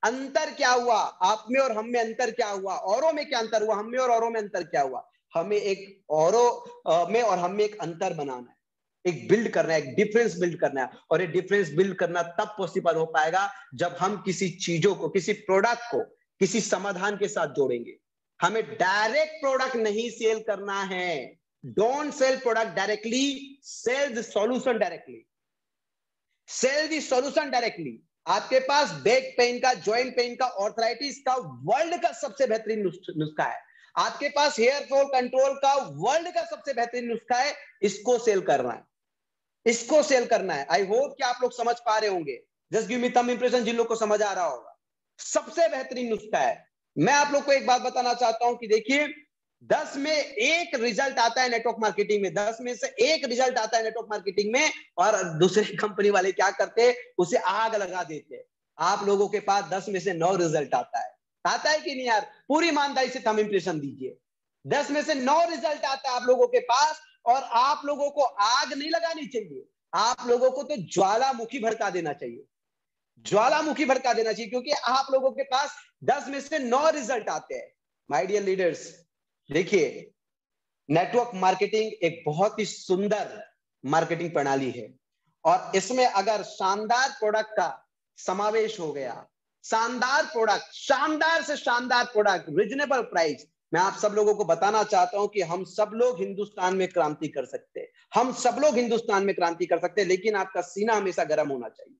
अंतर क्या हुआ, आप में और हम में अंतर क्या हुआ, औरों में क्या अंतर हुआ, हम में और औरों में अंतर क्या हुआ? हमें एक औरों में और हम में एक अंतर बनाना है, एक बिल्ड करना है, एक डिफरेंस बिल्ड करना है। और ये डिफरेंस बिल्ड करना तब पॉसिबल हो पाएगा जब हम किसी चीजों को, किसी प्रोडक्ट को किसी समाधान के साथ जोड़ेंगे। हमें डायरेक्ट प्रोडक्ट नहीं सेल करना है। Don't sell product directly, sell the solution directly, sell the solution directly. आपके पास बैक पेन का, जॉइंट पेन का, ऑर्थराइटिस का वर्ल्ड का सबसे बेहतरीन नुस्खा है। आपके पास हेयर फॉल कंट्रोल का वर्ल्ड का सबसे बेहतरीन नुस्खा है। इसको सेल करना है, इसको सेल करना है। आई होप कि आप लोग समझ पा रहे होंगे। Just give me thumb impression जिन लोग को समझ आ रहा होगा। सबसे बेहतरीन नुस्खा है। मैं आप लोग को एक बात बताना चाहता हूं कि देखिए 10 में 1 रिजल्ट आता है नेटवर्क मार्केटिंग में, 10 में से 1 रिजल्ट आता है नेटवर्क मार्केटिंग में, और दूसरे कंपनी वाले क्या करते, उसे आग लगा देते। आप लोगों के पास 10 में से 9 रिजल्ट आता है कि नहीं यार? पूरी ईमानदारी से थंब इंप्रेशन दीजिए। 10 में से 9 रिजल्ट आता है आप लोगों के पास, और आप लोगों को आग नहीं लगानी चाहिए, आप लोगों को तो ज्वालामुखी भड़का देना चाहिए, ज्वालामुखी भड़का देना चाहिए, क्योंकि आप लोगों के पास 10 में से 9 रिजल्ट आते हैं। माय डियर लीडर्स, देखिए नेटवर्क मार्केटिंग एक बहुत ही सुंदर मार्केटिंग प्रणाली है, और इसमें अगर शानदार प्रोडक्ट का समावेश हो गया, शानदार प्रोडक्ट, शानदार से शानदार प्रोडक्ट, रीजनेबल प्राइस, मैं आप सब लोगों को बताना चाहता हूं कि हम सब लोग हिंदुस्तान में क्रांति कर सकते हैं, हम सब लोग हिंदुस्तान में क्रांति कर सकते हैं, लेकिन आपका सीना हमेशा गर्म होना चाहिए,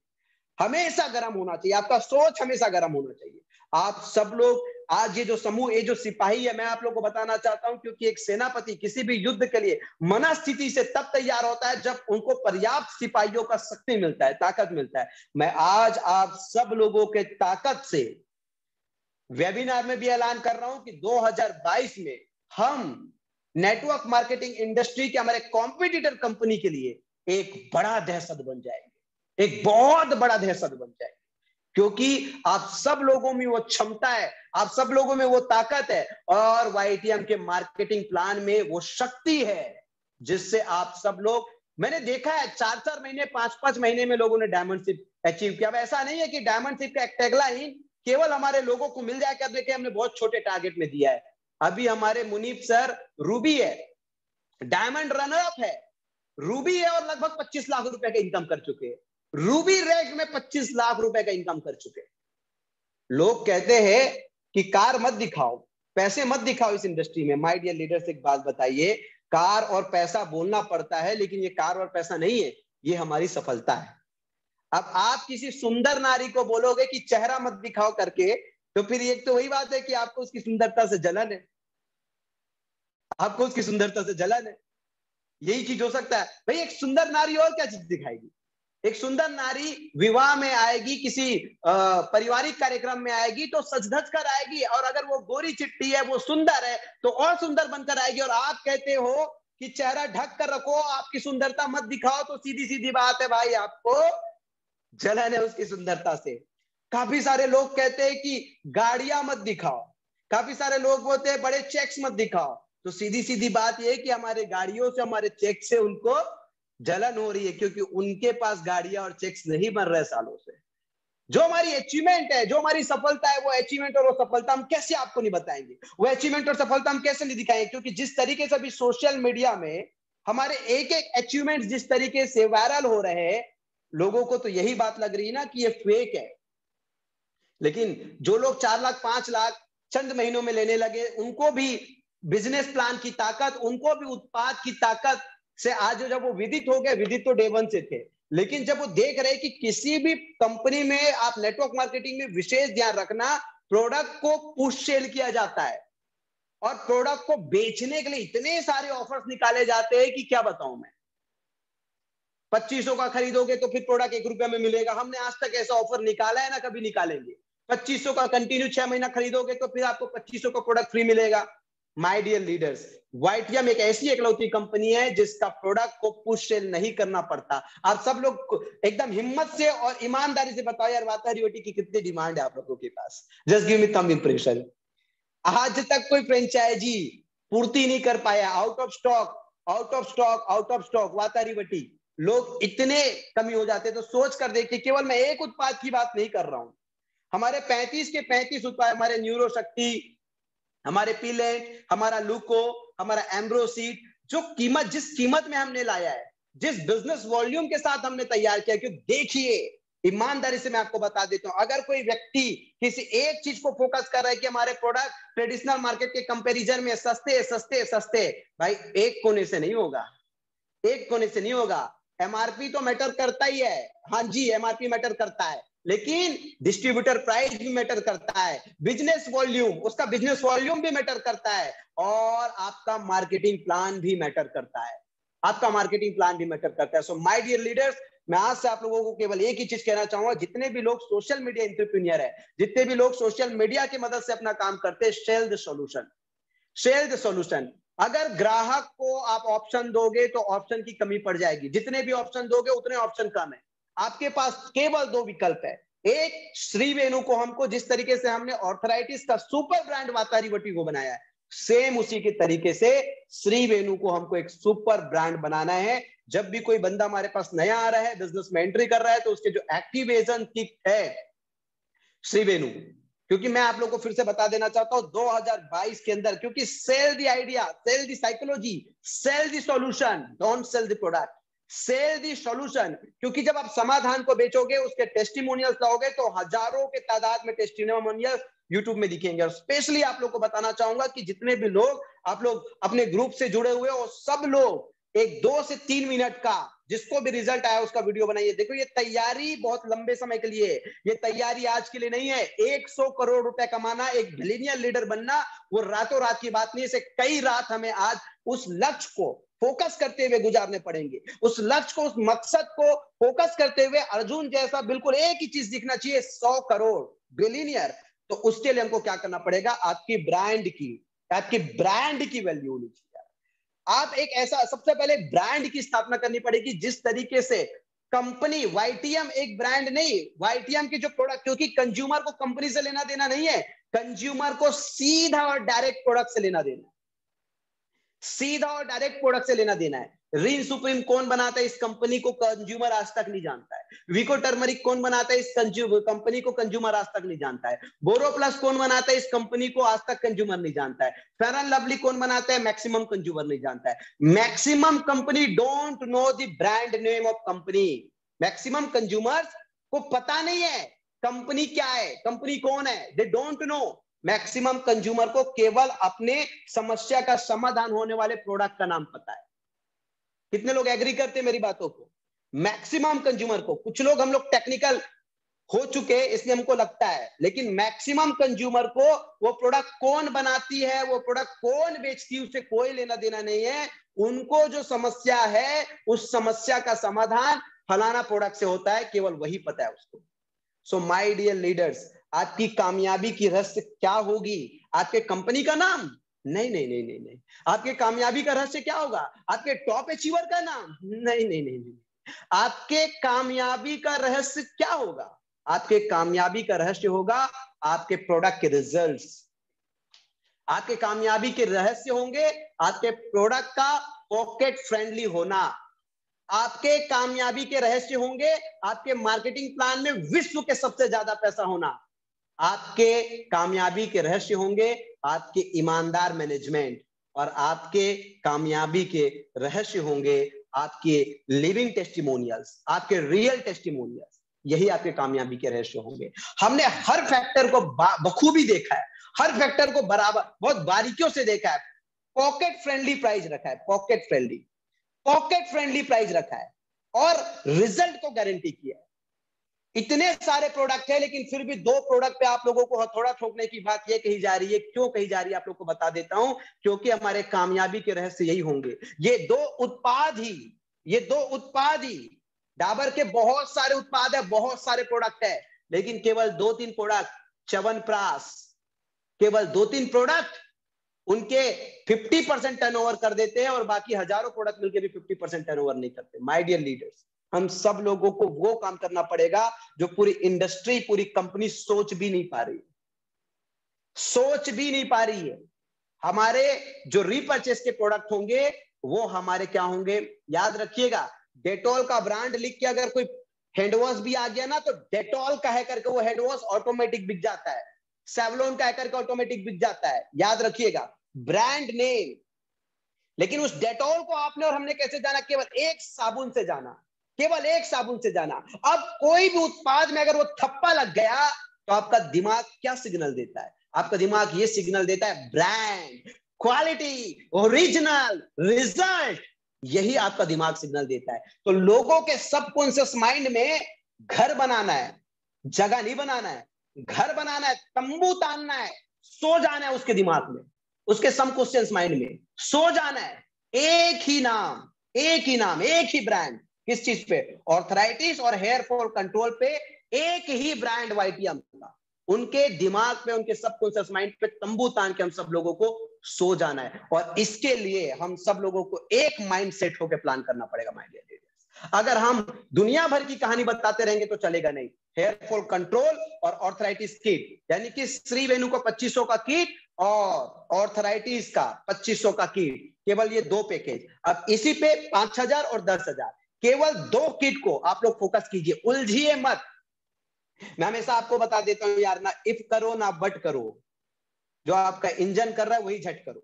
हमेशा गर्म होना चाहिए, आपका सोच हमेशा गर्म होना चाहिए। आप सब लोग आज ये जो समूह, ये जो सिपाही है, मैं आप लोगों को बताना चाहता हूं, क्योंकि एक सेनापति किसी भी युद्ध के लिए मनस्थिति से तब तैयार होता है जब उनको पर्याप्त सिपाहियों का शक्ति मिलता है, ताकत मिलता है। मैं आज आप सब लोगों के ताकत से वेबिनार में भी ऐलान कर रहा हूं कि 2022 में हम नेटवर्क मार्केटिंग इंडस्ट्री के हमारे कॉम्पिटिटर कंपनी के लिए एक बड़ा दहशत बन जाएंगे, एक बहुत बड़ा दहशत बन जाएंगे, क्योंकि आप सब लोगों में वो क्षमता है, आप सब लोगों में वो ताकत है, और वाईटीएम के मार्केटिंग प्लान में वो शक्ति है, जिससे आप सब लोग, मैंने देखा है 4-4 महीने, 5-5 महीने में लोगों ने डायमंडशिप अचीव किया। अब ऐसा नहीं है कि डायमंडशिप का एक टैगलाइन केवल हमारे लोगों को मिल जाए, क्या देखिए हमने बहुत छोटे टारगेट में दिया है। अभी हमारे मुनीफ सर रूबी है, डायमंड रनर अप है, रूबी है, और लगभग 25 लाख रुपए का इनकम कर चुके हैं, रूबी रैंक में 25 लाख रुपए का इनकम कर चुके हैं। लोग कहते हैं कि कार मत दिखाओ, पैसे मत दिखाओ इस इंडस्ट्री में। माय डियर लीडर्स, एक बात बताइए, कार और पैसा बोलना पड़ता है, लेकिन ये कार और पैसा नहीं है, ये हमारी सफलता है। अब आप किसी सुंदर नारी को बोलोगे कि चेहरा मत दिखाओ करके, तो फिर एक तो वही बात है कि आपको उसकी सुंदरता से जलन है, आपको उसकी सुंदरता से जलन है, यही चीज हो सकता है। भाई एक सुंदर नारी और क्या चीज दिखाएगी? एक सुंदर नारी विवाह में आएगी, किसी पारिवारिक कार्यक्रम में आएगी तो सज-धज कर आएगी, और अगर वो गोरी चिट्टी है, वो सुंदर है, तो और सुंदर बनकर आएगी। और आप कहते हो कि चेहरा ढक कर रखो, आपकी सुंदरता मत दिखाओ, तो सीधी सीधी बात है भाई, आपको जलन है उसकी सुंदरता से। काफी सारे लोग कहते हैं कि गाड़ियां मत दिखाओ, काफी सारे लोग बोलते हैं बड़े चेक्स मत दिखाओ, तो सीधी सीधी बात यह है कि हमारे गाड़ियों से, हमारे चेक से उनको जलन हो रही है, क्योंकि उनके पास गाड़ियां और चेक्स नहीं बन रहे सालों से। जो हमारी अचीवमेंट है, जो हमारी सफलता है, वो अचीवमेंट और वो सफलता हम कैसे आपको नहीं बताएंगे, वो अचीवमेंट और सफलता हम कैसे नहीं दिखाएंगे? क्योंकि जिस तरीके से अभी सोशल मीडिया में हमारे एक एक अचीवमेंट जिस तरीके से वायरल हो रहे हैं, लोगों को तो यही बात लग रही है ना कि ये फेक है। लेकिन जो लोग 4 लाख 5 लाख चंद महीनों में लेने लगे, उनको भी बिजनेस प्लान की ताकत, उनको भी उत्पाद की ताकत से आज जब वो विदित हो गए, विदित तो डे 1 से थे, लेकिन जब वो देख रहे कि किसी भी कंपनी में आप नेटवर्क मार्केटिंग में विशेष ध्यान रखना, प्रोडक्ट को पुश सेल किया जाता है, और प्रोडक्ट को बेचने के लिए इतने सारे ऑफर्स निकाले जाते हैं कि क्या बताऊं मैं। 2500 का खरीदोगे तो फिर प्रोडक्ट 1 रुपया में मिलेगा। हमने आज तक ऐसा ऑफर निकाला है ना कभी निकालेंगे। 2500 का कंटिन्यू 6 महीना खरीदोगे तो फिर आपको 2500 का प्रोडक्ट फ्री मिलेगा। माय डियर लीडर्स, वाईटीएम एक ऐसी इकलौती कंपनी है जिसका प्रोडक्ट को पुश सेल नहीं करना पड़ता। आप सब लोग एकदम हिम्मत से और ईमानदारी से बताओ यार, वातावरण की कितनी डिमांड है आप लोगों के पास? Just give me thumb impression. आज तक कोई फ्रेंचाइजी पूर्ति नहीं कर पाया, out of stock, out of stock, out of stock, वातावरण। लोग इतने कमी हो जाते, तो सोच कर देखिए, केवल मैं एक उत्पाद की बात नहीं कर रहा हूं, हमारे 35 के 35 उत्पाद, हमारे न्यूरो शक्ति, हमारे पीलेट, हमारा लुको, हमारा एम्ब्रोसीड, जो कीमत, जिस कीमत में हमने लाया है, जिस बिजनेस वॉल्यूम के साथ हमने तैयार किया, क्योंकि देखिए ईमानदारी से मैं आपको बता देता हूं, अगर कोई व्यक्ति किसी एक चीज को फोकस कर रहा है कि हमारे प्रोडक्ट ट्रेडिशनल मार्केट के कंपैरिजन में सस्ते सस्ते सस्ते, भाई एक कोने से नहीं होगा, एक कोने से नहीं होगा। एमआरपी तो मैटर करता ही है, हाँ जी एमआरपी मैटर करता है, लेकिन डिस्ट्रीब्यूटर प्राइस भी मैटर करता है, बिजनेस वॉल्यूम, उसका बिजनेस वॉल्यूम भी मैटर करता है, और आपका मार्केटिंग प्लान भी मैटर करता है, आपका मार्केटिंग प्लान भी मैटर करता है। सो माय डियर लीडर्स, मैं आज से आप लोगों को केवल एक ही चीज कहना चाहूंगा, जितने भी लोग सोशल मीडिया एंटरप्रेन्योर है, जितने भी लोग सोशल मीडिया की मदद से अपना काम करते हैं, sell the solution, sell the solution. अगर ग्राहक को आप ऑप्शन दोगे तो ऑप्शन की कमी पड़ जाएगी, जितने भी ऑप्शन दोगे उतने ऑप्शन कम है। आपके पास केवल दो विकल्प है, एक श्री वेणु को हमको जिस तरीके से हमने ऑर्थराइटिस का सुपर ब्रांड वातारीवटी को बनाया है, सेम उसी के तरीके से श्री वेणु को हमको एक सुपर ब्रांड बनाना है। जब भी कोई बंदा हमारे पास नया आ रहा है, बिजनेस में एंट्री कर रहा है, तो उसके जो एक्टिवेशन किट है श्री वेणु, क्योंकि मैं आप लोग को फिर से बता देना चाहता हूं 2022 के अंदर, क्योंकि sell the idea, sell the psychology, sell the solution, don't sell the product, sell the solution. क्योंकि जब आप समाधान को बेचोगे, उसके टेस्टिमोनियल्स लाओगे, तो हजारों के तादाद में टेस्टिमोनियल्स यूट्यूब में दिखेंगे। और स्पेशली आप लोग को बताना चाहूंगा कि जितने भी लोग आप लोग अपने ग्रुप से जुड़े हुए हो, सब लोग एक 2 से 3 मिनट का जिसको भी रिजल्ट आया उसका वीडियो बनाइए। देखो ये तैयारी बहुत लंबे समय के लिए, ये तैयारी आज के लिए नहीं है। 100 करोड़ रुपए कमाना, एक बिलियनियर लीडर बनना, वो रातों रात की बात नहीं है। कई रात हमें आज उस लक्ष्य को फोकस करते हुए गुजारने पड़ेंगे, उस लक्ष्य को, उस मकसद को फोकस करते हुए अर्जुन जैसा बिल्कुल एक ही चीज दिखना चाहिए, 100 करोड़ बिलियनियर। तो उसके लिए हमको क्या करना पड़ेगा, आपकी ब्रांड की वैल्यू होनी चाहिए। आप एक ऐसा, सबसे पहले ब्रांड की स्थापना करनी पड़ेगी, जिस तरीके से कंपनी वाईटीएम एक ब्रांड नहीं, वाईटीएम के जो प्रोडक्ट, क्योंकि कंज्यूमर को कंपनी से लेना देना नहीं है, कंज्यूमर को सीधा और डायरेक्ट प्रोडक्ट से लेना देना है, सीधा और डायरेक्ट प्रोडक्ट से लेना देना है। रिन सुप्रीम कौन बनाता है, इस कंपनी को कंज्यूमर आज तक नहीं जानता है। विको टर्मरिक कौन बनाता है, इस कंपनी को कंज्यूमर आज तक नहीं जानता है। बोरो प्लस कौन बनाता है, इस कंपनी को आज तक कंज्यूमर नहीं जानता है। फेयर एंड लवली कौन बनाता है, मैक्सिमम कंज्यूमर नहीं जानता है। Maximum company don't know the brand name of company. Maximum consumers को पता नहीं है कंपनी क्या है, कंपनी कौन है, they don't know. Maximum consumer को केवल अपने समस्या का समाधान होने वाले प्रोडक्ट का नाम पता है। कितने लोग एग्री करते हैं मेरी बातों को? मैक्सिमम कंज्यूमर को, कुछ लोग हम लोग टेक्निकल हो चुके इसलिए हमको लगता है, लेकिन मैक्सिमम कंज्यूमर को वो प्रोडक्ट कौन बनाती है, वो प्रोडक्ट कौन बेचती है, उससे कोई लेना देना नहीं है। उनको जो समस्या है, उस समस्या का समाधान फलाना प्रोडक्ट से होता है, केवल वही पता है उसको। सो माय डियर लीडर्स, आपकी कामयाबी की रहस्य क्या होगी? आपके कंपनी का नाम? नहीं नहीं नहीं नहीं नहीं। आपके कामयाबी का रहस्य क्या होगा? आपके टॉप अचीवर का नाम? नहीं नहीं नहीं नहीं। आपके कामयाबी का रहस्य क्या होगा? आपके कामयाबी का रहस्य होगा आपके प्रोडक्ट के रिजल्ट्स। आपके कामयाबी के रहस्य होंगे आपके प्रोडक्ट का पॉकेट फ्रेंडली होना। आपके कामयाबी के रहस्य होंगे आपके मार्केटिंग प्लान में विश्व के सबसे ज्यादा पैसा होना। आपके कामयाबी के रहस्य होंगे आपके ईमानदार मैनेजमेंट, और आपके कामयाबी के रहस्य होंगे आपके लिविंग टेस्टिमोनियल्स, आपके रियल टेस्टिमोनियल्स। यही आपके कामयाबी के रहस्य होंगे। हमने हर फैक्टर को बखूबी देखा है, हर फैक्टर को बराबर बहुत बारीकियों से देखा है। पॉकेट फ्रेंडली प्राइस रखा है, पॉकेट फ्रेंडली प्राइस रखा है, और रिजल्ट को गारंटी किया है। इतने सारे प्रोडक्ट है, लेकिन फिर भी दो प्रोडक्ट पे आप लोगों को हथौड़ा ठोकने की बात ये कही जा रही है। क्यों कही जा रही है आप लोग को बता देता हूं, क्योंकि हमारे कामयाबी के रहस्य यही होंगे। ये दो उत्पाद ही डाबर के बहुत सारे उत्पाद है, बहुत सारे प्रोडक्ट है, लेकिन केवल 2-3 प्रोडक्ट, च्यवनप्राश, केवल 2-3 प्रोडक्ट उनके 50% टर्नओवर कर देते हैं, और बाकी हजारों प्रोडक्ट मिलकर भी 50% टर्नओवर नहीं करते। माय डियर लीडर्स, हम सब लोगों को वो काम करना पड़ेगा जो पूरी इंडस्ट्री, पूरी कंपनी सोच भी नहीं पा रही है। हमारे जो रीपर्चेस के प्रोडक्ट होंगे वो हमारे क्या होंगे, याद रखिएगा। डेटॉल का ब्रांड लिख के अगर कोई हैंड वॉश भी आ गया ना, तो डेटॉल कह करके वो हैंड वॉश ऑटोमेटिक बिक जाता है, सेवलॉन कह करके ऑटोमेटिक बिक जाता है। याद रखिएगा, ब्रांड नेम। लेकिन उस डेटॉल को आपने और हमने कैसे जाना? केवल एक साबुन से जाना। अब कोई भी उत्पाद में अगर वो थप्पा लग गया तो आपका दिमाग क्या सिग्नल देता है? आपका दिमाग ये सिग्नल देता है ब्रांड, क्वालिटी, ओरिजिनल, रिजल्ट। यही आपका दिमाग सिग्नल देता है। तो लोगों के सबकॉन्शियस माइंड में घर बनाना है, जगह नहीं बनाना है, घर बनाना है, तंबू तानना है, सो जाना है उसके दिमाग में, उसके सबकॉन्शियस माइंड में सो जाना है। एक ही नाम, एक ही ब्रांड, किस चीज पे? ऑर्थराइटिस और हेयर फॉल कंट्रोल पे एक ही ब्रांड वाइटियम का। उनके दिमाग पे, उनके सबकॉन्शियस माइंड पे तंबू तान के हम सब लोगों को सो जाना है, और इसके लिए हम सब लोगों को एक माइंड सेट होकर प्लान करना पड़ेगा माय डियर लीडर्स। अगर हम दुनिया भर की कहानी बताते रहेंगे तो चलेगा नहीं। हेयर फॉल कंट्रोल और ऑर्थराइटिस किट, यानी कि श्री वेणु को 2500 का किट और ऑर्थराइटिस का 2500 का किट, केवल ये दो पैकेज। अब इसी पे 5000 और 10,000, केवल दो किट को आप लोग फोकस कीजिए, उलझिए मत। मैं हमेशा आपको बता देता हूं यार, ना इफ करो ना बट करो, जो आपका इंजन कर रहा है वही झट करो।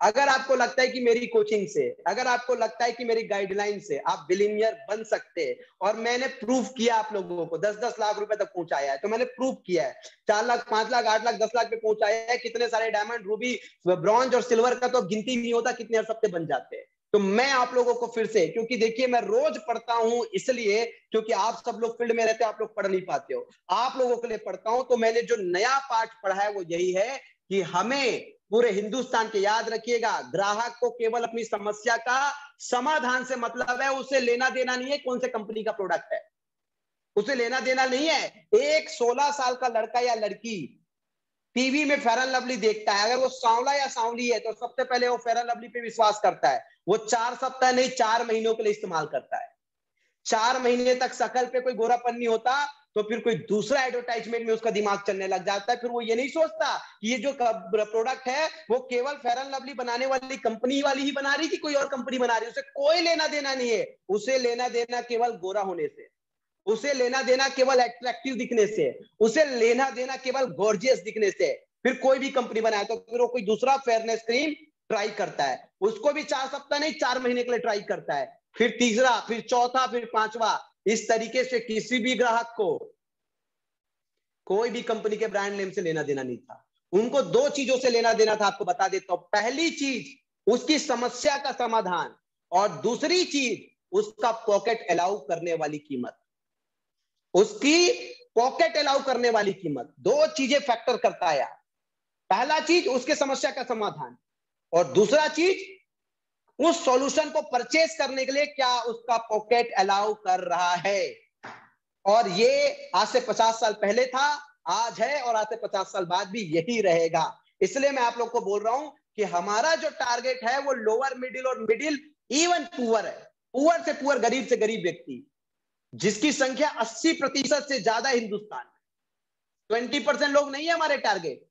अगर आपको लगता है कि मेरी कोचिंग से, अगर आपको लगता है कि मेरी गाइडलाइन से आप बिलियनियर बन सकते हैं, और मैंने प्रूफ किया आप लोगों को, 10-10 लाख रुपए तक पहुंचाया है, तो मैंने प्रूफ किया है, 4 लाख 5 लाख 8 लाख 10 लाख पे पहुंचाया है, कितने सारे डायमंड रूबी ब्रॉन्ज और सिल्वर का तो गिनती नहीं होता कितने हर हफ्ते बन जाते हैं। तो मैं आप लोगों को फिर से, क्योंकि देखिए मैं रोज पढ़ता हूं इसलिए, क्योंकि आप सब लोग फील्ड में रहते हो, आप लोग पढ़ नहीं पाते हो, आप लोगों के लिए पढ़ता हूं। तो मैंने जो नया पाठ पढ़ा है वो यही है कि हमें पूरे हिंदुस्तान के, याद रखिएगा, ग्राहक को केवल अपनी समस्या का समाधान से मतलब है, उसे लेना देना नहीं है कौन से कंपनी का प्रोडक्ट है, उसे लेना देना नहीं है। एक 16 साल का लड़का या लड़की टीवी में फेयर एंड लवली देखता है, अगर वो सांवला या सांवली है तो सबसे पहले वो फेयर एंड लवली पे विश्वास करता है, वो 4 सप्ताह नहीं 4 महीनों के लिए इस्तेमाल करता है। 4 महीने तक शकल पे कोई गोरापन नहीं होता, तो फिर कोई दूसरा एडवर्टाइजमेंट में उसका दिमाग चलने लग जाता है। फिर वो ये नहीं सोचता कि ये जो प्रोडक्ट है वो केवल फेयर एंड लवली बनाने वाली कंपनी वाली ही बना रही कि कोई और कंपनी बना रही है, उसे कोई लेना देना नहीं है। उसे लेना देना केवल गोरा होने से, उसे लेना देना केवल अट्रैक्टिव दिखने से, उसे लेना देना केवल गॉर्जियस दिखने से। फिर कोई भी कंपनी बनाए तो फिर वो कोई दूसरा फेयरनेस क्रीम ट्राई करता है, उसको भी 4 सप्ताह नहीं 4 महीने के लिए ट्राई करता है, फिर तीसरा, फिर चौथा, फिर पांचवा। इस तरीके से किसी भी ग्राहक को कोई भी कंपनी के ब्रांड नेम से लेना देना नहीं था। उनको दो चीजों से लेना देना था, आपको बता देता हूं। पहली चीज उसकी समस्या का समाधान, और दूसरी चीज उसका पॉकेट अलाउ करने वाली कीमत। उसकी पॉकेट अलाउ करने वाली कीमत, दो चीजें फैक्टर करता है यार। पहला चीज उसके समस्या का समाधान, और दूसरा चीज उस सॉल्यूशन को परचेज करने के लिए क्या उसका पॉकेट अलाउ कर रहा है। और ये आज से 50 साल पहले था, आज है, और आज से 50 साल बाद भी यही रहेगा। इसलिए मैं आप लोग को बोल रहा हूं कि हमारा जो टारगेट है वो लोअर मिडिल और मिडिल इवन पुअर है, पुअर से पुअर, गरीब से गरीब व्यक्ति, जिसकी संख्या 80% से ज्यादा हिंदुस्तान में। 20% लोग नहीं है हमारे टारगेट,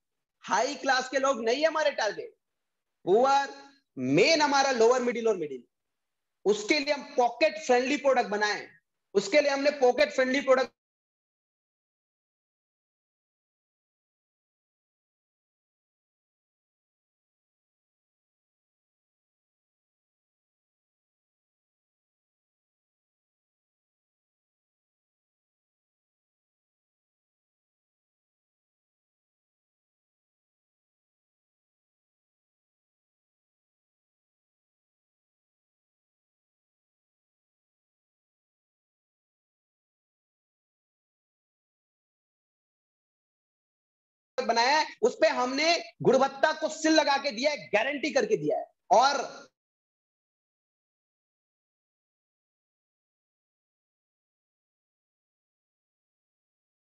हाई क्लास के लोग नहीं है हमारे टारगेट, पुअर मेन हमारा लोअर मिडिल और मिडिल। उसके लिए हम पॉकेट फ्रेंडली प्रोडक्ट बनाए, उसके लिए हमने पॉकेट फ्रेंडली प्रोडक्ट बनाया है, उस पे हमने गुणवत्ता को सिल लगा के दिया है, गारंटी करके दिया है। और